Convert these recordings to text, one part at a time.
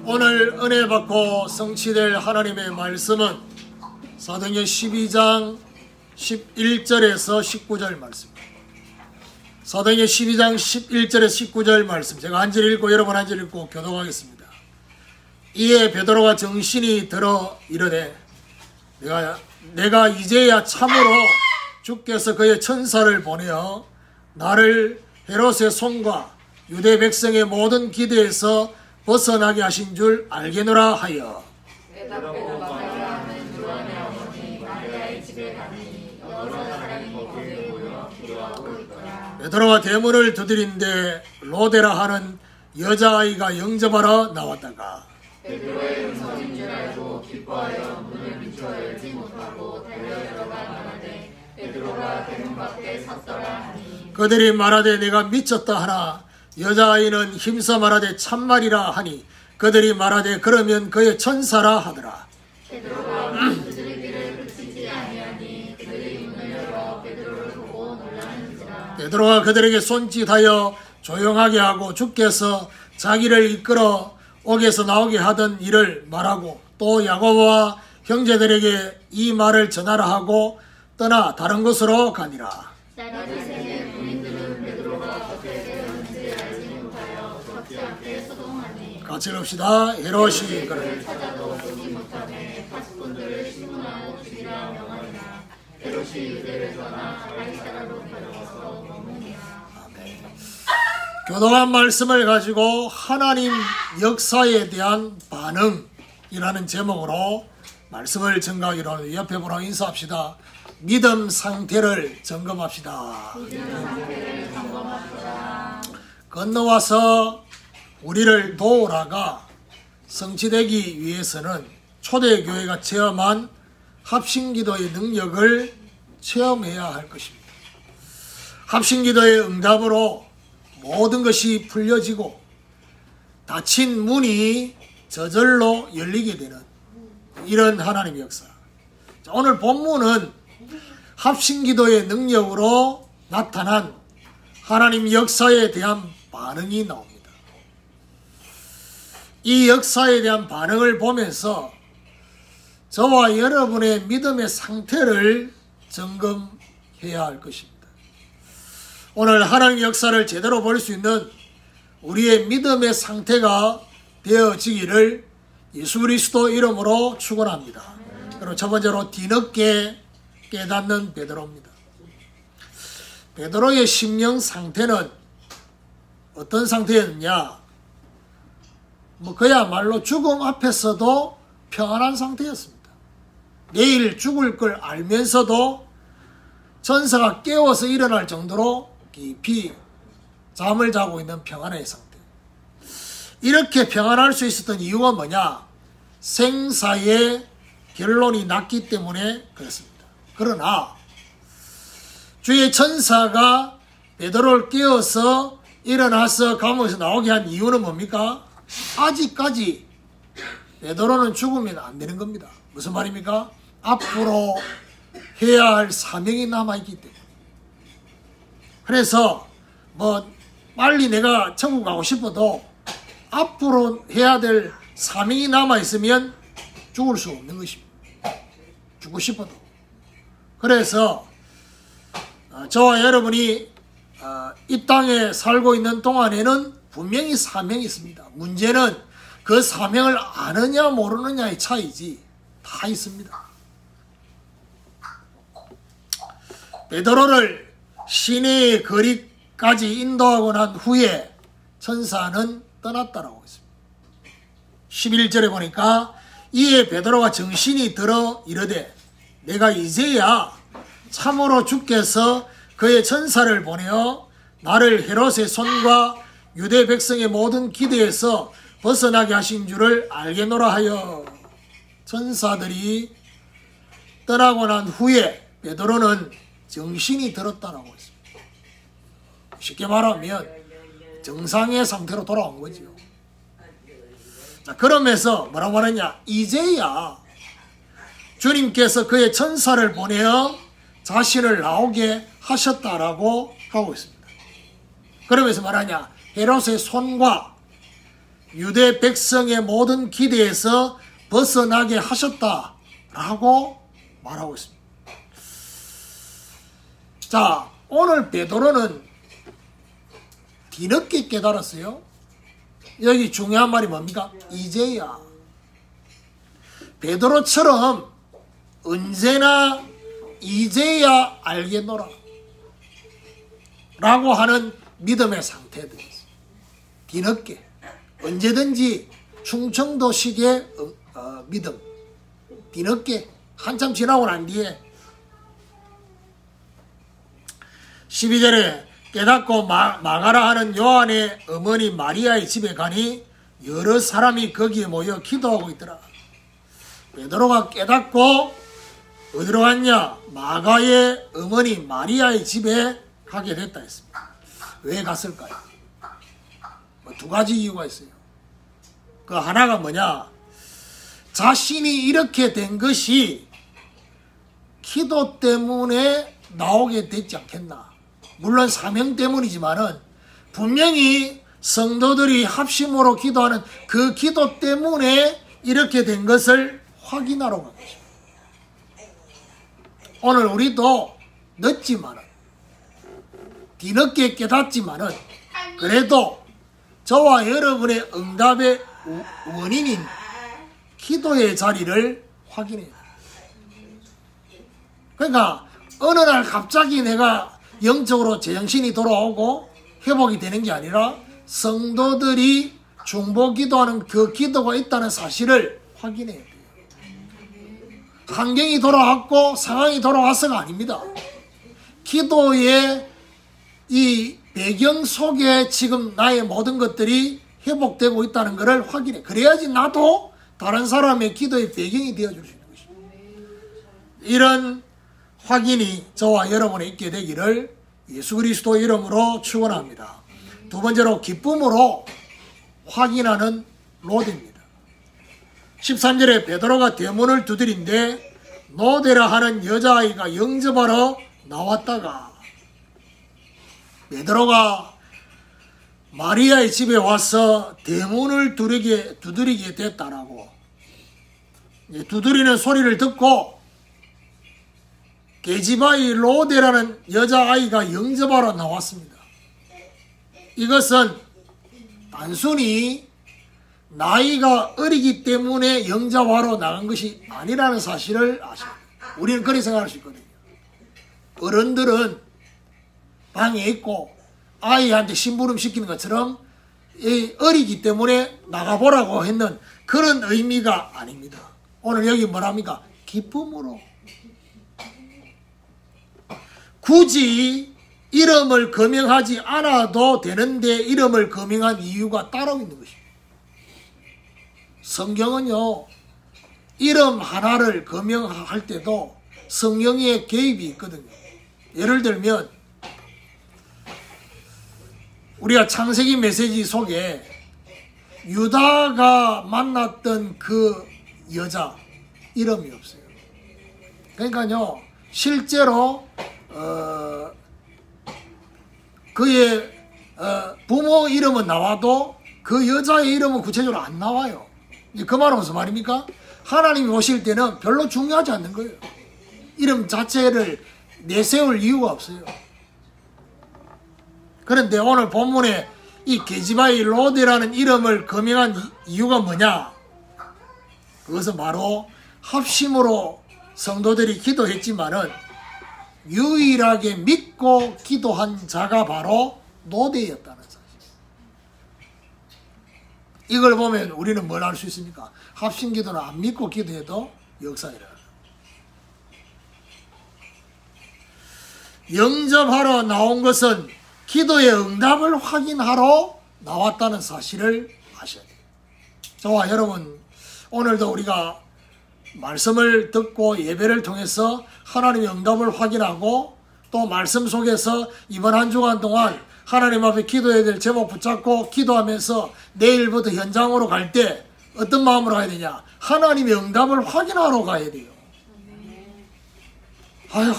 오늘 은혜 받고 성취될 하나님의 말씀은 사도행전 12장 11절에서 19절 말씀입니다. 사도행전 12장 11절에서 19절 말씀, 제가 한 절 읽고 여러분 한 절 읽고 교독하겠습니다. 이에 베드로가 정신이 들어 이르되 내가 이제야 참으로 주께서 그의 천사를 보내어 나를 헤롯의 손과 유대 백성의 모든 기대에서 벗어나게 하신 줄 알겠노라 하여. 베드로가 대문을 두드린데 로데라 하는 여자아이가 영접하러 나왔다가 베드로의 음성인 줄 알고 기뻐하여 문을 미처 열지 못하고 달려들어가 말하되 베드로가 대문 밖에 섰더라 하니 그들이 말하되 내가 미쳤다 하나 여자아이는 힘써 말하되 참말이라 하니 그들이 말하되 그러면 그의 천사라 하더라. 베드로가 문 두드리기를 그치지 아니하니 그들이 문을 열어 베드로를 보고 놀라는지라. 베드로가 그들에게 손짓하여 조용하게 하고 주께서 자기를 이끌어 옥에서 나오게 하던 일을 말하고 또 야고보와 형제들에게 이 말을 전하라 하고 떠나 다른 곳으로 가니라. 나다새의 군인들은 베드로가 겉에 되었는지 알지 못하여 겉이 앞에 소동하니 같이 읽읍시다. 헤롯이 그를 찾아도 보지 못하매 파수꾼들을 신문하고 죽이라 명하니라. 헤롯이 유대를 떠나 갈리사라로 데려가서 머무니라. 교독한 말씀을 가지고 하나님 역사에 대한 반응이라는 제목으로 말씀을 증거하기로 하는데 옆에 분하고 인사합시다. 믿음 상태를 점검합시다. 건너와서 우리를 도우라가 성취되기 위해서는 초대교회가 체험한 합심기도의 능력을 체험해야 할 것입니다. 합심기도의 응답으로 모든 것이 풀려지고 닫힌 문이 저절로 열리게 되는 이런 하나님의 역사. 오늘 본문은 합심기도의 능력으로 나타난 하나님 역사에 대한 반응이 나옵니다. 이 역사에 대한 반응을 보면서 저와 여러분의 믿음의 상태를 점검해야 할 것입니다. 오늘 하나님의 역사를 제대로 볼 수 있는 우리의 믿음의 상태가 되어지기를 예수 그리스도 이름으로 축원합니다. 그리고 첫 번째로 뒤늦게 깨닫는 베드로입니다. 베드로의 심령 상태는 어떤 상태였느냐? 그야말로 죽음 앞에서도 평안한 상태였습니다. 내일 죽을 걸 알면서도 천사가 깨워서 일어날 정도로 깊이 잠을 자고 있는 평안의 상태. 이렇게 평안할 수 있었던 이유가 뭐냐? 생사의 결론이 났기 때문에 그렇습니다. 그러나 주의 천사가 베드로를 깨워서 일어나서 감옥에서 나오게 한 이유는 뭡니까? 아직까지 베드로는 죽으면 안 되는 겁니다. 무슨 말입니까? 앞으로 해야 할 사명이 남아있기 때문에. 그래서 빨리 내가 천국 가고 싶어도 앞으로 해야 될 사명이 남아있으면 죽을 수 없는 것입니다. 죽고 싶어도. 그래서 저와 여러분이 이 땅에 살고 있는 동안에는 분명히 사명이 있습니다. 문제는 그 사명을 아느냐 모르느냐의 차이지 다 있습니다. 베드로를 시내의 거리까지 인도하고 난 후에 천사는 떠났다라고 했습니다. 11절에 보니까 이에 베드로가 정신이 들어 이르되 내가 이제야 참으로 주께서 그의 천사를 보내어 나를 헤롯의 손과 유대 백성의 모든 기대에서 벗어나게 하신 줄을 알겠노라 하여. 천사들이 떠나고 난 후에 베드로는 정신이 들었다라고 했습니다. 쉽게 말하면 정상의 상태로 돌아온 거죠. 자, 그러면서 뭐라고 하느냐? 이제야 주님께서 그의 천사를 보내어 자신을 나오게 하셨다라고 하고 있습니다. 그러면서 말하냐? 헤롯의 손과 유대 백성의 모든 기대에서 벗어나게 하셨다라고 말하고 있습니다. 자, 오늘 베드로는 뒤늦게 깨달았어요. 여기 중요한 말이 뭡니까? 이제야. 베드로처럼 언제나 이제야 알겠노라 라고 하는 믿음의 상태에 들었어요. 뒤늦게 언제든지 충청도식의 믿음, 뒤늦게 한참 지나고 난 뒤에 12절에 깨닫고 마가라 하는 요한의 어머니 마리아의 집에 가니 여러 사람이 거기에 모여 기도하고 있더라. 베드로가 깨닫고 어디로 갔냐? 마가의 어머니 마리아의 집에 가게 됐다 했습니다. 왜 갔을까요? 두 가지 이유가 있어요. 그 하나가 뭐냐? 자신이 이렇게 된 것이 기도 때문에 나오게 됐지 않겠나? 물론 사명 때문이지만은 분명히 성도들이 합심으로 기도하는 그 기도 때문에 이렇게 된 것을 확인하러 간 것입니다. 오늘 우리도 늦지만은 뒤늦게 깨닫지만은 그래도 저와 여러분의 응답의 원인인 기도의 자리를 확인해야 돼요. 그러니까 어느 날 갑자기 내가 영적으로 제정신이 돌아오고 회복이 되는 게 아니라 성도들이 중보 기도하는 그 기도가 있다는 사실을 확인해야 돼요. 환경이 돌아왔고 상황이 돌아와서가 아닙니다. 기도의 이 배경 속에 지금 나의 모든 것들이 회복되고 있다는 것을 확인해. 그래야지 나도 다른 사람의 기도의 배경이 되어줄 수 있는 것입니다. 이런 확인이 저와 여러분에 있게 되기를 예수 그리스도 이름으로 축원합니다. 두 번째로 기쁨으로 확인하는 로드입니다. 13절에 베드로가 대문을 두드린데 노대라 하는 여자아이가 영접하러 나왔다가 베드로가 마리아의 집에 와서 대문을 두드리게 됐다라고 두드리는 소리를 듣고 게지바의 로데라는 여자아이가 영접하러 나왔습니다. 이것은 단순히 나이가 어리기 때문에 영접하러 나간 것이 아니라는 사실을 아십니다. 우리는 그렇게 생각할 수 있거든요. 어른들은 방에 있고 아이한테 심부름 시키는 것처럼 어리기 때문에 나가보라고 했는 그런 의미가 아닙니다. 오늘 여기 뭐랍니까? 기쁨으로. 굳이 이름을 거명하지 않아도 되는데 이름을 거명한 이유가 따로 있는 것입니다. 성경은요, 이름 하나를 거명할 때도 성령의 개입이 있거든요. 예를 들면 우리가 창세기 메시지 속에 유다가 만났던 그 여자 이름이 없어요. 그러니까요, 실제로 그의 부모 이름은 나와도 그 여자의 이름은 구체적으로 안 나와요. 그 말은 무슨 말입니까? 하나님이 오실 때는 별로 중요하지 않는 거예요. 이름 자체를 내세울 이유가 없어요. 그런데 오늘 본문에 이 게지바의 로데라는 이름을 거명한 이유가 뭐냐? 그것은 바로 합심으로 성도들이 기도했지만은 유일하게 믿고 기도한 자가 바로 노대였다는 사실. 이걸 보면 우리는 뭘 알 수 있습니까? 합심기도는 안 믿고 기도해도 역사이라. 영접하러 나온 것은 기도의 응답을 확인하러 나왔다는 사실을 아셔야 돼요. 저와 여러분, 오늘도 우리가 말씀을 듣고 예배를 통해서 하나님의 응답을 확인하고 또 말씀 속에서 이번 한 주간 동안 하나님 앞에 기도해야 될 제목 붙잡고 기도하면서 내일부터 현장으로 갈 때 어떤 마음으로 가야 되냐? 하나님의 응답을 확인하러 가야 돼요. 아휴,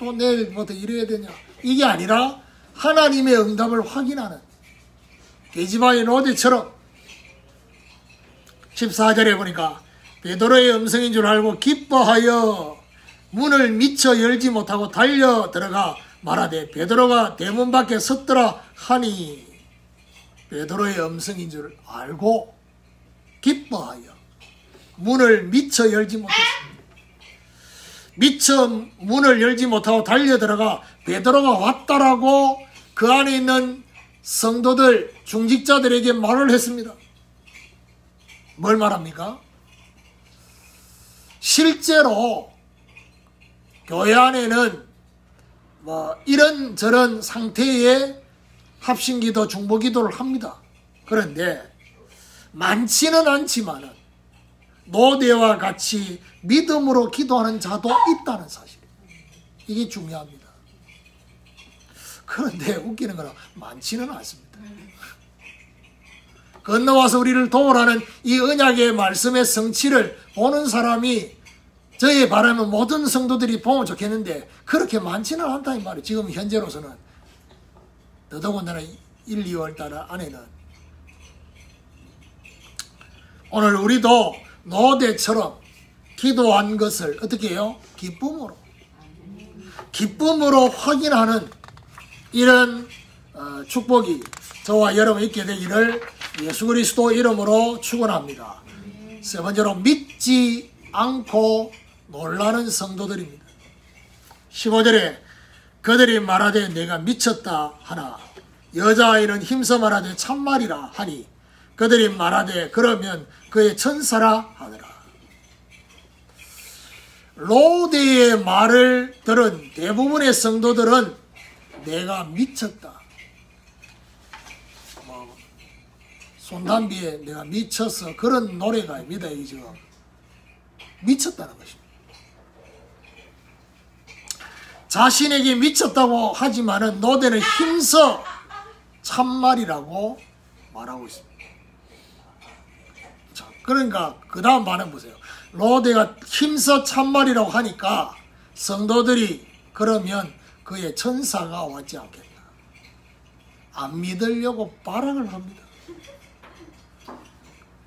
또 내일부터 이래야 되냐? 이게 아니라 하나님의 응답을 확인하는 게지바의 로데처럼 14절에 보니까 베드로의 음성인 줄 알고 기뻐하여 문을 미처 열지 못하고 달려 들어가 말하되 베드로가 대문 밖에 섰더라 하니, 베드로의 음성인 줄 알고 기뻐하여 문을 미처 열지 못했습니다. 미처 문을 열지 못하고 달려 들어가 베드로가 왔다라고 그 안에 있는 성도들, 중직자들에게 말을 했습니다. 뭘 말합니까? 실제로 교회 안에는 이런저런 상태의 합심기도, 중보기도를 합니다. 그런데 많지는 않지만은 노대와 같이 믿음으로 기도하는 자도 있다는 사실입니다. 이게 중요합니다. 그런데 웃기는 거는 많지는 않습니다. 건너와서 우리를 도우라는 이 언약의 말씀의 성취를 보는 사람이 저의 바람은 모든 성도들이 보면 좋겠는데 그렇게 많지는 않다 이 말이에요. 지금 현재로서는. 더더군다나 1, 2월 달 안에는. 오늘 우리도 노대처럼 기도한 것을 어떻게 해요? 기쁨으로 확인하는 이런 축복이 저와 여러분 있게 되기를 예수 그리스도 이름으로 축원합니다. 세 번째로 믿지 않고 놀라는 성도들입니다. 15절에 그들이 말하되 내가 미쳤다 하나 여자아이는 힘써 말하되 참말이라 하니 그들이 말하되 그러면 그의 천사라 하더라. 로데의 말을 들은 대부분의 성도들은 내가 미쳤다. 손담비에 내가 미쳐서 그런 노래가 아닙니다. 이 지금 미쳤다는 것입니다. 자신에게 미쳤다고 하지만은 노대는 힘써 참말이라고 말하고 있습니다. 자, 그러니까 그 다음 반응 보세요. 로데가 힘써 참말이라고 하니까 성도들이 그러면 그의 천사가 왔지 않겠나. 안 믿으려고 발악을 합니다.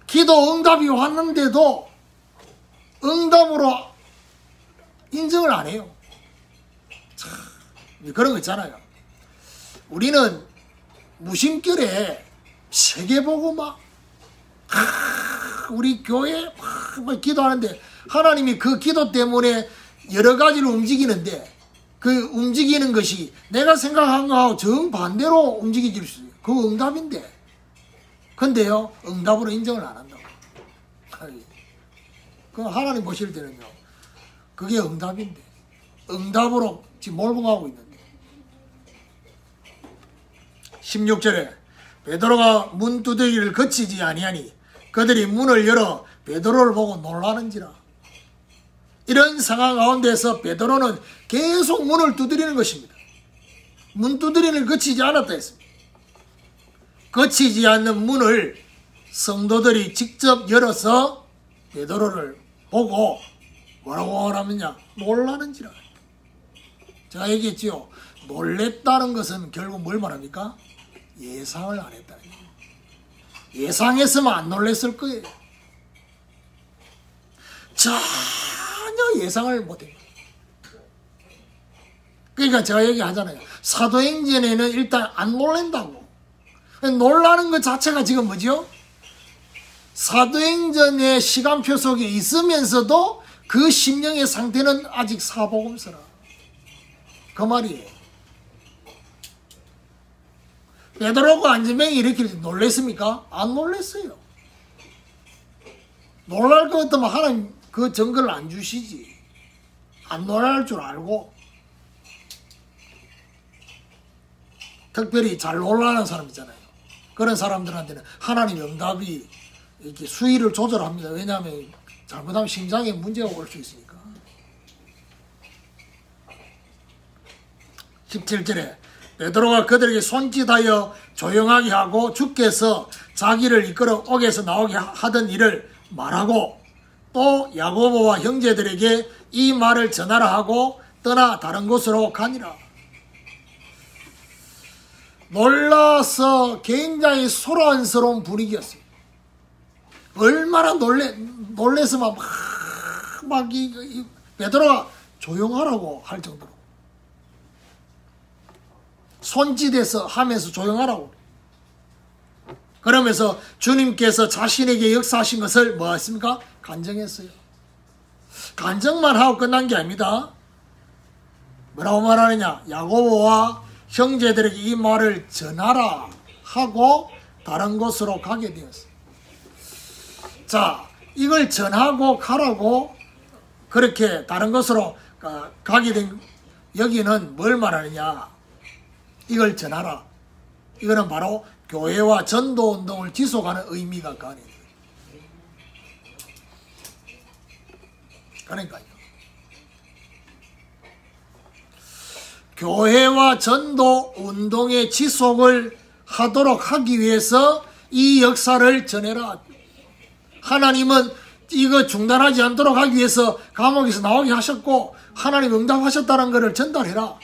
기도 응답이 왔는데도 응답으로 인정을 안 해요. 참, 그런 거 있잖아요. 우리는 무심결에 세계보고 막 우리 교회 막 기도하는데 하나님이 그 기도 때문에 여러 가지로 움직이는데 그 움직이는 것이 내가 생각한 거하고 정반대로 움직일 수 있어요. 그거 응답인데. 근데요, 응답으로 인정을 안 한다고. 그 하나님 보실 때는요, 그게 응답인데. 응답으로 지금 몰고 가고 있는데. 16절에 베드로가 문 두드기를 거치지 아니하니 그들이 문을 열어 베드로를 보고 놀라는지라. 이런 상황 가운데서 베드로는 계속 문을 두드리는 것입니다. 문 두드리는 거치지 않았다 했습니다. 거치지 않는 문을 성도들이 직접 열어서 베드로를 보고 뭐라고 하냐면요, 놀라는지라. 제가 얘기했지요. 놀랬다는 것은 결국 뭘 말합니까? 예상을 안 했다는 거예요. 예상했으면 안 놀랬을 거예요. 전혀 예상을 못해요. 그러니까 제가 얘기하잖아요. 사도행전에는 일단 안 놀란다고. 놀라는 것 자체가 지금 뭐죠? 사도행전의 시간표 속에 있으면서도 그 심령의 상태는 아직 사복음서라. 그 말이에요. 베드로가 안전병이 일으킬 때 놀랬습니까? 안 놀랬어요. 놀랄 것 같으면 하나님 그 증거를 안 주시지. 안 놀랄 줄 알고. 특별히 잘 놀라는 사람 있잖아요. 그런 사람들한테는 하나님 응답이 이렇게 수위를 조절합니다. 왜냐하면 잘못하면 심장에 문제가 올 수 있으니까. 17절에 베드로가 그들에게 손짓하여 조용하게 하고 주께서 자기를 이끌어 옥에서 나오게 하던 일을 말하고 또 야고보와 형제들에게 이 말을 전하라 하고 떠나 다른 곳으로 가니라. 놀라서 굉장히 소란스러운 분위기였어요. 얼마나 놀래서 막 베드로가 조용하라고 할 정도로 손짓해서 하면서 조용하라고. 그러면서 주님께서 자신에게 역사하신 것을 뭐 했습니까? 간증했어요. 간증만 하고 끝난 게 아닙니다. 뭐라고 말하느냐? 야고보와 형제들에게 이 말을 전하라 하고 다른 곳으로 가게 되었어요. 자, 이걸 전하고 가라고 그렇게 다른 곳으로 가게 된 여기는 뭘 말하느냐? 이걸 전하라. 이거는 바로 교회와 전도운동을 지속하는 의미가 가는 거예요. 그러니까요. 교회와 전도운동의 지속을 하도록 하기 위해서 이 역사를 전해라. 하나님은 이거 중단하지 않도록 하기 위해서 감옥에서 나오게 하셨고 하나님 응답하셨다는 것을 전달해라.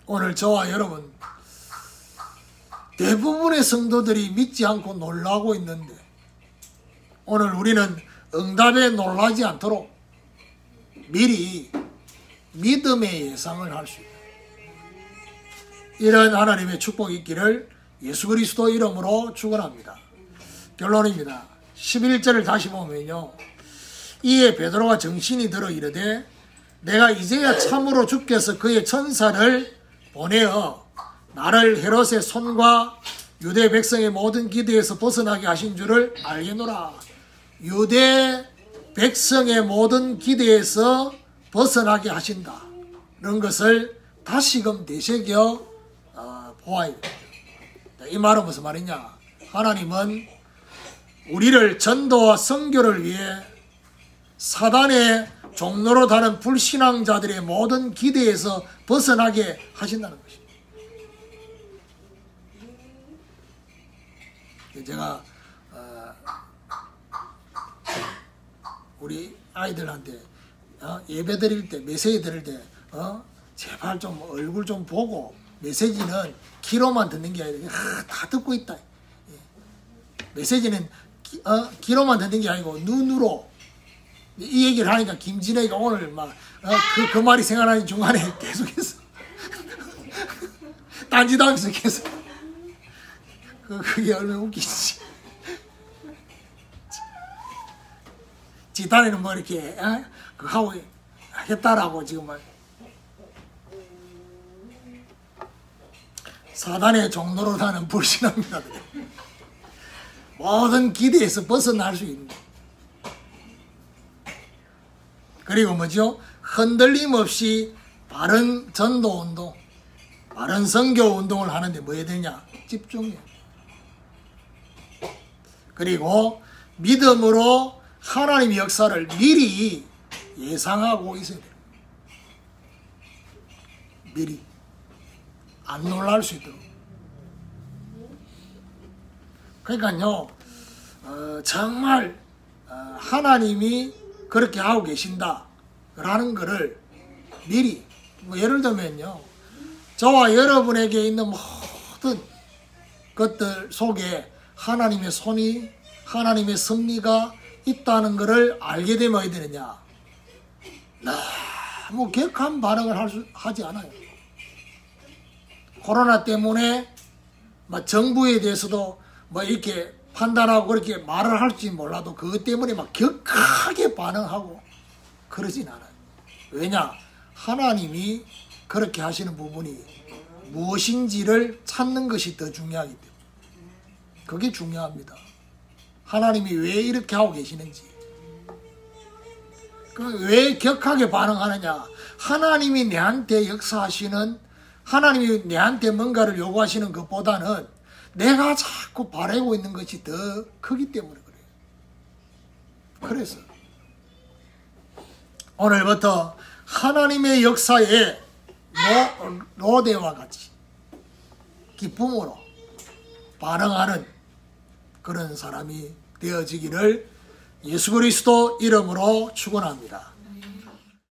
오늘 저와 여러분 대부분의 성도들이 믿지 않고 놀라고 있는데 오늘 우리는 응답에 놀라지 않도록 미리 믿음의 예상을 할 수 있다. 이런 하나님의 축복이 있기를 예수 그리스도 이름으로 축원합니다. 결론입니다. 11절을 다시 보면요. 이에 베드로가 정신이 들어 이르되 내가 이제야 참으로 주께서 그의 천사를 보내어 나를 헤롯의 손과 유대 백성의 모든 기대에서 벗어나게 하신 줄을 알겠노라. 유대 백성의 모든 기대에서 벗어나게 하신다는 것을 다시금 되새겨 보아야 됩니다. 이 말은 무슨 말이냐? 하나님은 우리를 전도와 선교를 위해 사단의 종로로 다는 불신앙자들의 모든 기대에서 벗어나게 하신다는 것입니다. 제가 우리 아이들한테 예배 드릴 때, 메시지 드릴 때 제발 좀 얼굴 좀 보고 메시지는 귀로만 듣는 게 아니라 다 듣고 있다. 메시지는 귀로만 듣는 게 아니고 눈으로. 이 얘기를 하니까 김진애가 오늘 막 그 말이 생각나는 중간에 계속해서 딴짓하면서 계속 그게 얼마나 웃기지. 지단에는 뭐 이렇게 하고 하겠다라고 지금 말 사단의 종로로 다는 불신앙자들 모든 기대에서 벗어날 수 있는. 그리고 뭐죠? 흔들림 없이 바른 전도운동, 바른 선교운동을 하는데 뭐 해야 되냐? 집중해. 그리고 믿음으로 하나님의 역사를 미리 예상하고 있어야 돼요. 미리. 안 놀랄 수 있도록. 그러니까요, 정말 하나님이 그렇게 하고 계신다라는 것을 미리, 예를 들면요, 저와 여러분에게 있는 모든 것들 속에 하나님의 손이, 하나님의 섭리가 있다는 것을 알게 되면 어떻게 되느냐? 너무 격한 반응을 하지 않아요. 코로나 때문에 정부에 대해서도 이렇게 판단하고 그렇게 말을 할지 몰라도 그것 때문에 격하게 반응하고 그러진 않아요. 왜냐? 하나님이 그렇게 하시는 부분이 무엇인지를 찾는 것이 더 중요하기 때문에. 그게 중요합니다. 하나님이 왜 이렇게 하고 계시는지. 왜 격하게 반응하느냐? 하나님이 내한테 역사하시는, 하나님이 내한테 뭔가를 요구하시는 것보다는 내가 자꾸 바라고 있는 것이 더 크기 때문에 그래요. 그래서 오늘부터 하나님의 역사에 로데와 같이 기쁨으로 반응하는 그런 사람이 되어지기를 예수 그리스도 이름으로 축원합니다.